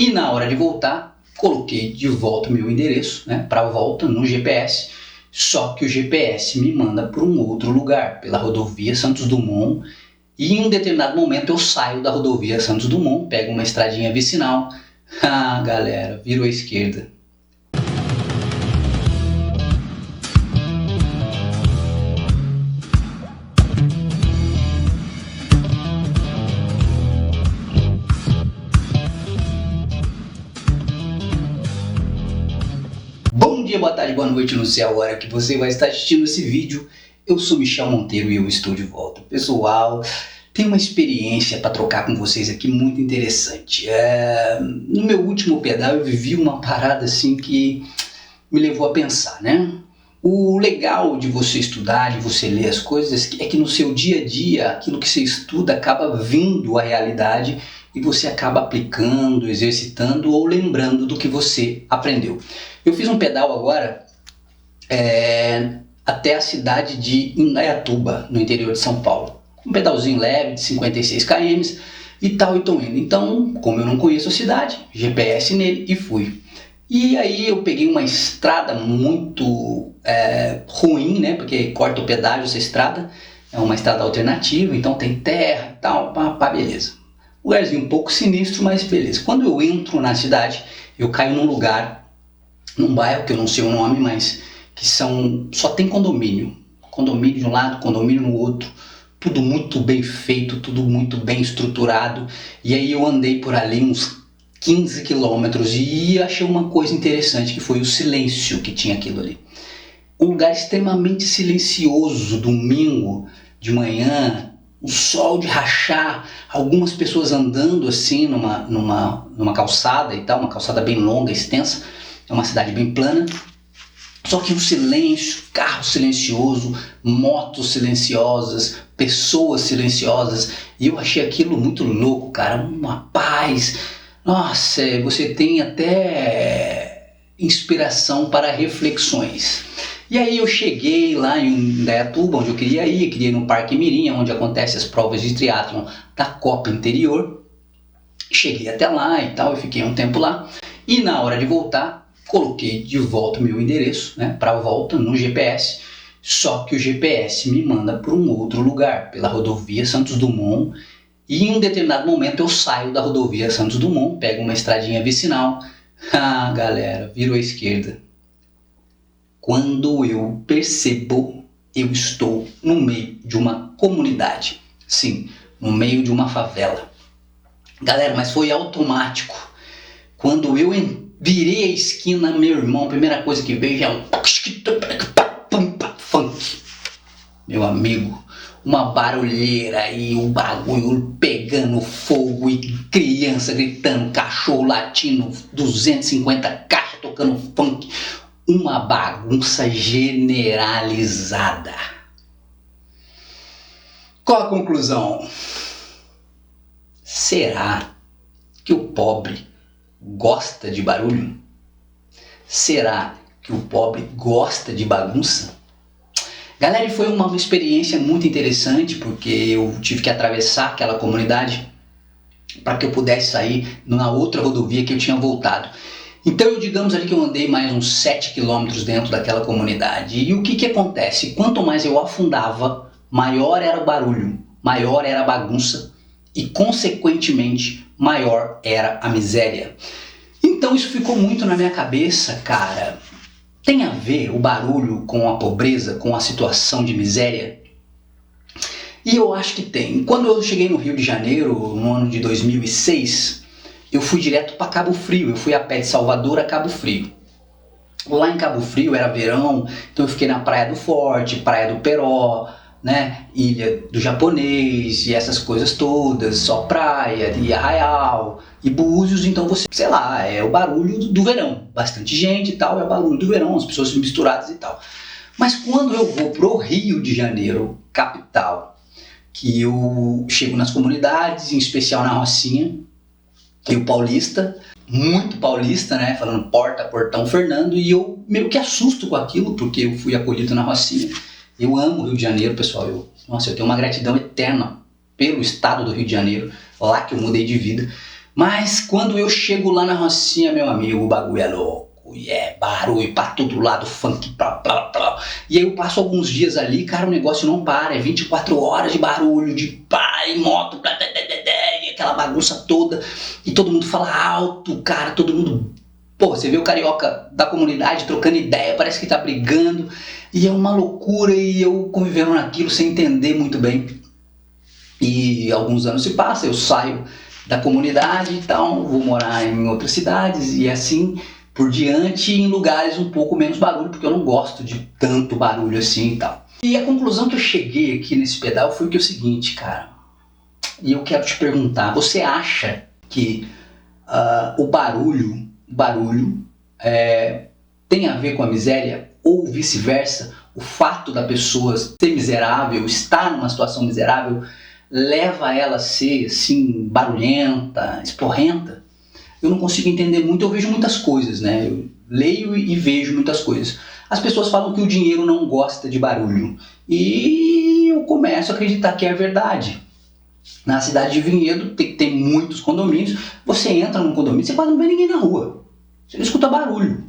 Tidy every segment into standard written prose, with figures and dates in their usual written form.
E na hora de voltar, coloquei de volta o meu endereço, né, para volta no GPS, só que o GPS me manda para um outro lugar, pela rodovia Santos Dumont, e em um determinado momento eu saio da rodovia Santos Dumont, pego uma estradinha vicinal, galera, virou à esquerda. Bom dia, boa tarde, boa noite, não sei a hora que você vai estar assistindo esse vídeo. Eu sou Michel Monteiro e eu estou de volta. Pessoal, tenho uma experiência para trocar com vocês aqui muito interessante. No meu último pedal eu vivi uma parada assim que me levou a pensar, né? O legal de você estudar, de você ler as coisas, é que no seu dia a dia, aquilo que você estuda acaba vindo à realidade e você acaba aplicando, exercitando ou lembrando do que você aprendeu. Eu fiz um pedal agora até a cidade de Indaiatuba, no interior de São Paulo. Um pedalzinho leve de 56 km e tal, e tô indo. Então, como eu não conheço a cidade, GPS nele e fui. E aí eu peguei uma estrada muito ruim, né? Porque corta o pedágio essa estrada, é uma estrada alternativa, então tem terra e tal, beleza. Lugarzinho um pouco sinistro, mas beleza. Quando eu entro na cidade, eu caio num lugar, num bairro que eu não sei o nome, mas que só tem condomínio. Condomínio de um lado, condomínio no outro, tudo muito bem feito, tudo muito bem estruturado. E aí eu andei por ali uns 15 quilômetros e achei uma coisa interessante, que foi o silêncio que tinha aquilo ali. Um lugar extremamente silencioso, domingo de manhã, o sol de rachar, algumas pessoas andando assim numa calçada e tal, uma calçada bem longa, extensa, é uma cidade bem plana, só que um silêncio, carro silencioso, motos silenciosas, pessoas silenciosas, e eu achei aquilo muito louco, cara, uma paz. Nossa, você tem até inspiração para reflexões. E aí eu cheguei lá em Indaiatuba, onde eu queria ir no Parque Mirim, onde acontecem as provas de triatlon da Copa Interior. Cheguei até lá e tal, eu fiquei um tempo lá. E na hora de voltar, coloquei de volta o meu endereço, né, para volta no GPS. Só que o GPS me manda para um outro lugar, pela rodovia Santos Dumont. E em um determinado momento eu saio da rodovia Santos Dumont, pego uma estradinha vicinal. Galera, virou à esquerda. Quando eu percebo, eu estou no meio de uma comunidade. Sim, no meio de uma favela. Galera, mas foi automático. Quando eu virei a esquina, meu irmão, a primeira coisa que vejo é um funk. Meu amigo, uma barulheira e o bagulho pegando fogo e criança gritando, cachorro latindo, 250 carros tocando funk. Uma bagunça generalizada. Qual a conclusão? Será que o pobre gosta de barulho? Será que o pobre gosta de bagunça? Galera, foi uma experiência muito interessante, porque eu tive que atravessar aquela comunidade para que eu pudesse sair na outra rodovia que eu tinha voltado. Então, digamos ali que eu andei mais uns 7 quilômetros dentro daquela comunidade. E o que acontece? Quanto mais eu afundava, maior era o barulho, maior era a bagunça e, consequentemente, maior era a miséria. Então, isso ficou muito na minha cabeça, cara. Tem a ver o barulho com a pobreza, com a situação de miséria? E eu acho que tem. Quando eu cheguei no Rio de Janeiro, no ano de 2006, eu fui direto para Cabo Frio. Eu fui a pé de Salvador a Cabo Frio. Lá em Cabo Frio era verão, então eu fiquei na Praia do Forte, Praia do Peró, né, Ilha do Japonês e essas coisas todas, só praia, e Arraial e Búzios. Então você, sei lá, é o barulho do verão, bastante gente e tal, é o barulho do verão, as pessoas misturadas e tal. Mas quando eu vou pro Rio de Janeiro, capital, que eu chego nas comunidades, em especial na Rocinha, e o paulista, muito paulista, né, falando porta, portão, Fernando, e eu meio que assusto com aquilo, porque eu fui acolhido na Rocinha. Eu amo o Rio de Janeiro, pessoal, eu tenho uma gratidão eterna pelo estado do Rio de Janeiro, lá que eu mudei de vida, Mas quando eu chego lá na Rocinha, meu amigo, o bagulho é louco. E é barulho pra todo lado, funk, blá, blá, blá. E aí eu passo alguns dias ali, cara, o negócio não para. É 24 horas de barulho, de pá, e moto, blá, blá, blá, blá, blá, e aquela bagunça toda. E todo mundo fala alto, cara, todo mundo... Pô, você vê o carioca da comunidade trocando ideia, parece que tá brigando. E é uma loucura, e eu convivendo naquilo sem entender muito bem. E alguns anos se passam, eu saio da comunidade e tal, vou morar em outras cidades e assim por diante, em lugares um pouco menos barulho, porque eu não gosto de tanto barulho assim e tal. E a conclusão que eu cheguei aqui nesse pedal foi que é o seguinte, cara, e eu quero te perguntar, você acha que o barulho tem a ver com a miséria ou vice-versa? O fato da pessoa ser miserável, estar numa situação miserável, leva ela a ser assim, barulhenta, esporrenta? Eu não consigo entender muito, eu vejo muitas coisas, né? Eu leio e vejo muitas coisas. As pessoas falam que o dinheiro não gosta de barulho. E eu começo a acreditar que é verdade. Na cidade de Vinhedo tem muitos condomínios. Você entra num condomínio, você quase não vê ninguém na rua. Você não escuta barulho.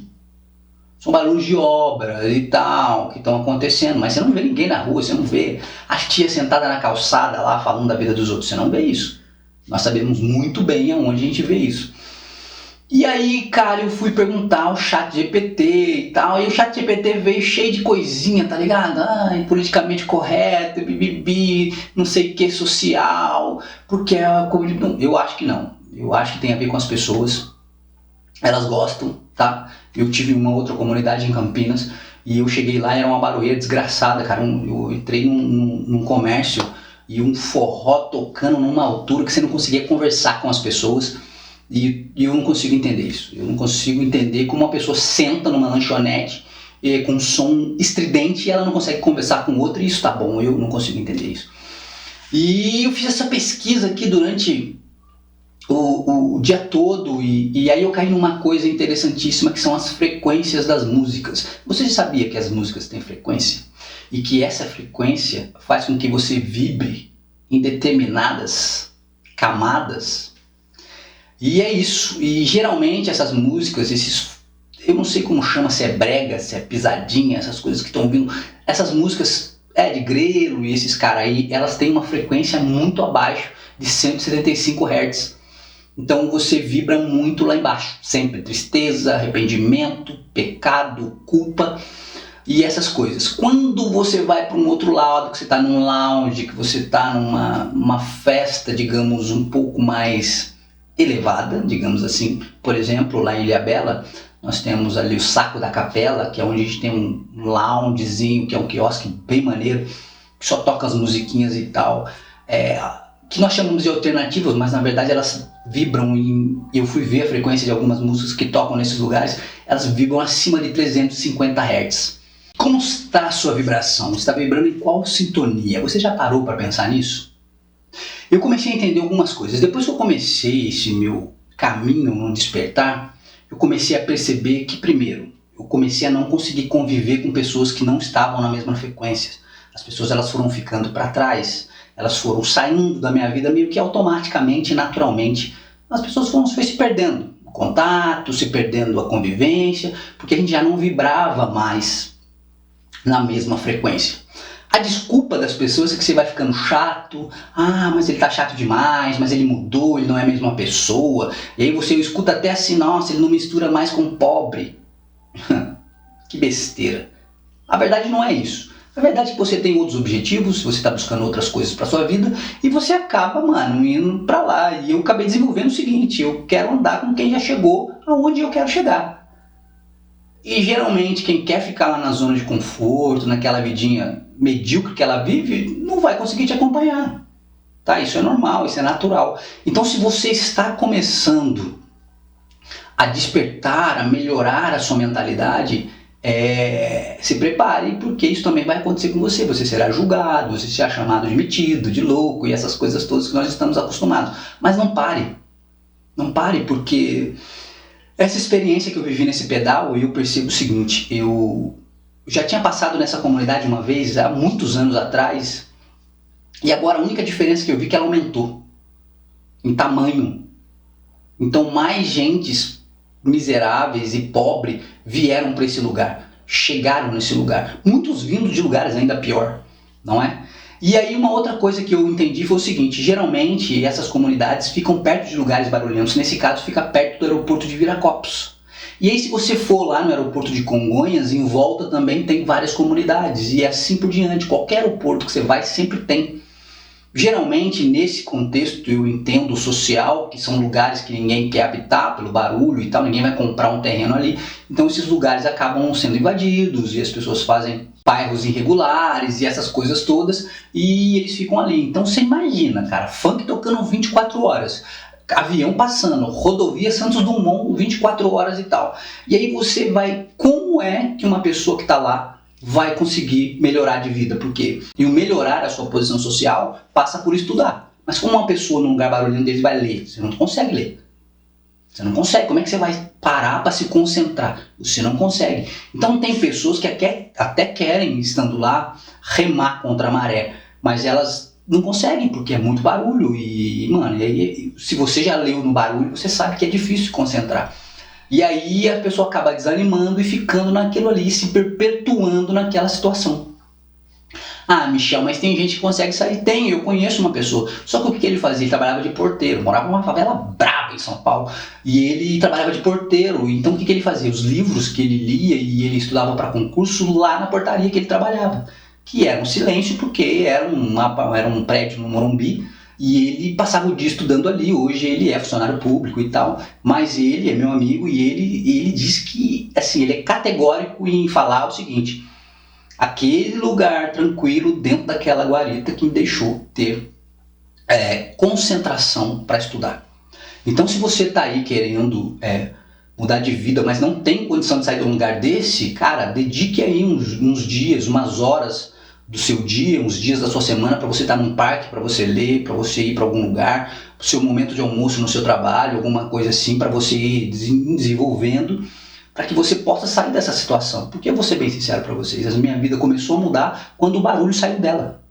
São barulhos de obra e tal, que estão acontecendo, mas você não vê ninguém na rua, você não vê a tia sentada na calçada lá falando da vida dos outros, você não vê isso. Nós sabemos muito bem aonde a gente vê isso. E aí, cara, eu fui perguntar ao ChatGPT e tal, e o ChatGPT veio cheio de coisinha, tá ligado? Ai, politicamente correto, bibibi, não sei o que, social, porque eu acho que não. Eu acho que tem a ver com as pessoas, elas gostam, tá? Eu tive uma outra comunidade em Campinas, e eu cheguei lá, era uma barulheira desgraçada, cara. Eu entrei num comércio e um forró tocando numa altura que você não conseguia conversar com as pessoas. E eu não consigo entender isso. Eu não consigo entender como uma pessoa senta numa lanchonete com um som estridente e ela não consegue conversar com outra, e isso tá bom, eu não consigo entender isso. E eu fiz essa pesquisa aqui durante o dia todo e aí eu caí numa coisa interessantíssima, que são as frequências das músicas. Você já sabia que as músicas têm frequência? E que essa frequência faz com que você vibre em determinadas camadas? E é isso, e geralmente essas músicas, eu não sei como chama, se é brega, se é pisadinha, essas coisas que estão vindo, essas músicas de Grelo e esses caras aí, elas têm uma frequência muito abaixo de 175 Hz. Então você vibra muito lá embaixo, sempre tristeza, arrependimento, pecado, culpa e essas coisas. Quando você vai para um outro lado, que você está num lounge, que você está numa festa, digamos, um pouco mais elevada, digamos assim. Por exemplo, lá em Ilhabela, nós temos ali o Saco da Capela, que é onde a gente tem um loungezinho, que é um quiosque bem maneiro, que só toca as musiquinhas e tal, que nós chamamos de alternativas, mas na verdade elas vibram, eu fui ver a frequência de algumas músicas que tocam nesses lugares, elas vibram acima de 350 Hz. Como está a sua vibração? Você está vibrando em qual sintonia? Você já parou para pensar nisso? Eu comecei a entender algumas coisas. Depois que eu comecei esse meu caminho no despertar, eu comecei a perceber que, primeiro, eu comecei a não conseguir conviver com pessoas que não estavam na mesma frequência. As pessoas elas foram ficando para trás, elas foram saindo da minha vida meio que automaticamente, naturalmente. As pessoas foram se perdendo o contato, se perdendo a convivência, porque a gente já não vibrava mais na mesma frequência. A desculpa das pessoas é que você vai ficando chato, mas ele tá chato demais, mas ele mudou, ele não é a mesma pessoa. E aí você escuta até assim, nossa, ele não mistura mais com pobre. Que besteira. A verdade não é isso. A verdade é que você tem outros objetivos, você está buscando outras coisas para sua vida e você acaba, indo para lá. E eu acabei desenvolvendo o seguinte, eu quero andar com quem já chegou aonde eu quero chegar. E geralmente quem quer ficar lá na zona de conforto, naquela vidinha medíocre que ela vive, não vai conseguir te acompanhar. Tá? Isso é normal, isso é natural. Então se você está começando a despertar, a melhorar a sua mentalidade, se prepare, porque isso também vai acontecer com você. Você será julgado, você será chamado de metido, de louco e essas coisas todas que nós estamos acostumados. Mas não pare. Não pare, porque essa experiência que eu vivi nesse pedal, eu percebo o seguinte, eu já tinha passado nessa comunidade uma vez, há muitos anos atrás, e agora a única diferença que eu vi é que ela aumentou em tamanho. Então mais gentes miseráveis e pobres vieram para esse lugar, chegaram nesse lugar, muitos vindo de lugares ainda pior, não é? E aí uma outra coisa que eu entendi foi o seguinte: geralmente essas comunidades ficam perto de lugares barulhentos, nesse caso fica perto do aeroporto de Viracopos. E aí se você for lá no aeroporto de Congonhas, em volta também tem várias comunidades, e assim por diante, qualquer aeroporto que você vai sempre tem. Geralmente nesse contexto eu entendo social, que são lugares que ninguém quer habitar pelo barulho e tal, ninguém vai comprar um terreno ali, então esses lugares acabam sendo invadidos e as pessoas fazem bairros irregulares e essas coisas todas, e eles ficam ali. Então você imagina, cara, funk tocando 24 horas, avião passando, rodovia Santos Dumont 24 horas e tal. E aí você vai, como é que uma pessoa que está lá vai conseguir melhorar de vida? Porque e o melhorar a sua posição social passa por estudar. Mas como uma pessoa num lugar barulhento deles vai ler? Você não consegue ler. Você não consegue. Como é que você vai parar para se concentrar? Você não consegue. Então tem pessoas que até querem, estando lá, remar contra a maré, mas elas não conseguem porque é muito barulho. E, mano, se você já leu no barulho, você sabe que é difícil se concentrar. E aí a pessoa acaba desanimando e ficando naquilo ali, se perpetuando naquela situação. Ah, Michel, mas tem gente que consegue sair? Tem, eu conheço uma pessoa. Só que o que ele fazia? Ele trabalhava de porteiro, morava numa favela braba em São Paulo, e ele trabalhava de porteiro. Então o que ele fazia? Os livros que ele lia e ele estudava para concurso lá na portaria que ele trabalhava, que era um silêncio porque era um prédio no Morumbi, e ele passava o dia estudando ali. Hoje ele é funcionário público e tal, mas ele é meu amigo e ele diz que, assim, ele é categórico em falar o seguinte: aquele lugar tranquilo dentro daquela guarita que me deixou ter concentração para estudar. Então se você está aí querendo mudar de vida, mas não tem condição de sair de um lugar desse, cara, dedique aí uns dias, umas horas do seu dia, uns dias da sua semana para você estar num parque, para você ler, para você ir para algum lugar, pro seu momento de almoço no seu trabalho, alguma coisa assim, para você ir desenvolvendo, para que você possa sair dessa situação. Porque eu vou ser bem sincero para vocês, a minha vida começou a mudar quando o barulho saiu dela.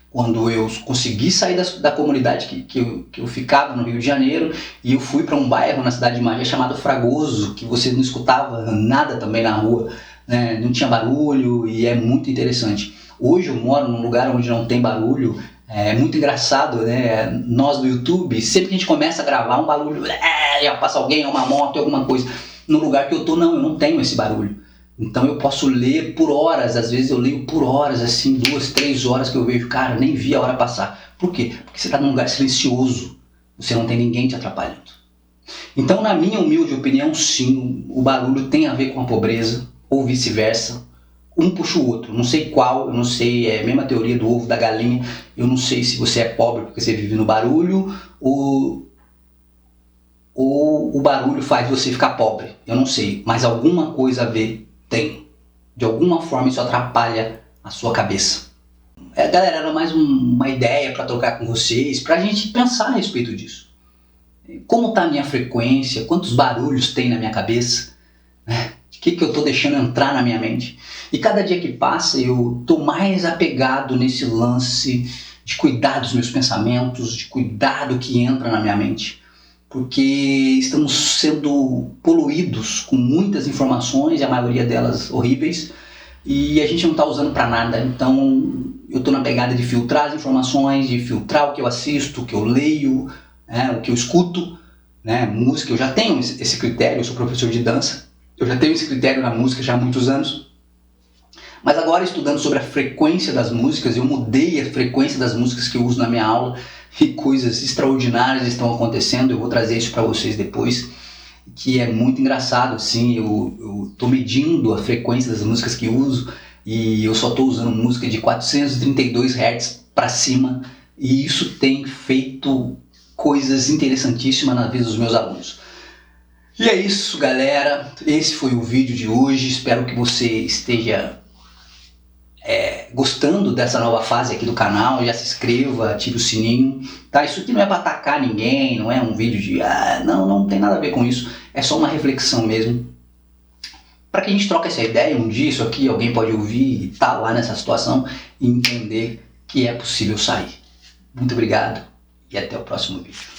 Quando eu consegui sair da comunidade que eu ficava no Rio de Janeiro, e eu fui para um bairro na cidade de Magé chamado Fragoso, que você não escutava nada também na rua, né? Não tinha barulho, e é muito interessante. Hoje eu moro num lugar onde não tem barulho. É muito engraçado, né? Nós do YouTube, sempre que a gente começa a gravar, um barulho, já passa alguém, uma moto, alguma coisa. No lugar que eu tô, não, eu não tenho esse barulho. Então eu posso ler por horas, às vezes eu leio por horas, assim, 2, 3 horas que eu vejo, cara, nem vi a hora passar. Por quê? Porque você está num lugar silencioso, você não tem ninguém te atrapalhando. Então, na minha humilde opinião, sim, o barulho tem a ver com a pobreza, ou vice-versa. Um puxa o outro, não sei qual, eu não sei, é a mesma teoria do ovo da galinha, eu não sei se você é pobre porque você vive no barulho, ou o barulho faz você ficar pobre, eu não sei, mas alguma coisa a ver tem. De alguma forma isso atrapalha a sua cabeça. Galera, era mais uma ideia para trocar com vocês, para a gente pensar a respeito disso. Como está a minha frequência, quantos barulhos tem na minha cabeça, né? O que eu estou deixando entrar na minha mente. E cada dia que passa eu estou mais apegado nesse lance de cuidar dos meus pensamentos, de cuidar do que entra na minha mente. Porque estamos sendo poluídos com muitas informações, e a maioria delas horríveis, e a gente não está usando para nada. Então eu estou na pegada de filtrar as informações, de filtrar o que eu assisto, o que eu leio, o que eu escuto, né? Música, eu já tenho esse critério, eu sou professor de dança, eu já tenho esse critério na música já há muitos anos. Mas agora, estudando sobre a frequência das músicas, eu mudei a frequência das músicas que eu uso na minha aula, e coisas extraordinárias estão acontecendo. Eu vou trazer isso para vocês depois, que é muito engraçado, assim. Eu estou medindo a frequência das músicas que uso, e eu só estou usando música de 432 Hz para cima, e isso tem feito coisas interessantíssimas na vida dos meus alunos. E é isso, galera, esse foi o vídeo de hoje. Espero que você esteja gostando dessa nova fase aqui do canal. Já se inscreva, ative o sininho, tá? Isso aqui não é para atacar ninguém, não é um vídeo de não tem nada a ver com isso, é só uma reflexão mesmo, para que a gente troque essa ideia. Um dia isso aqui alguém pode ouvir e tá lá nessa situação e entender que é possível sair. Muito obrigado e até o próximo vídeo.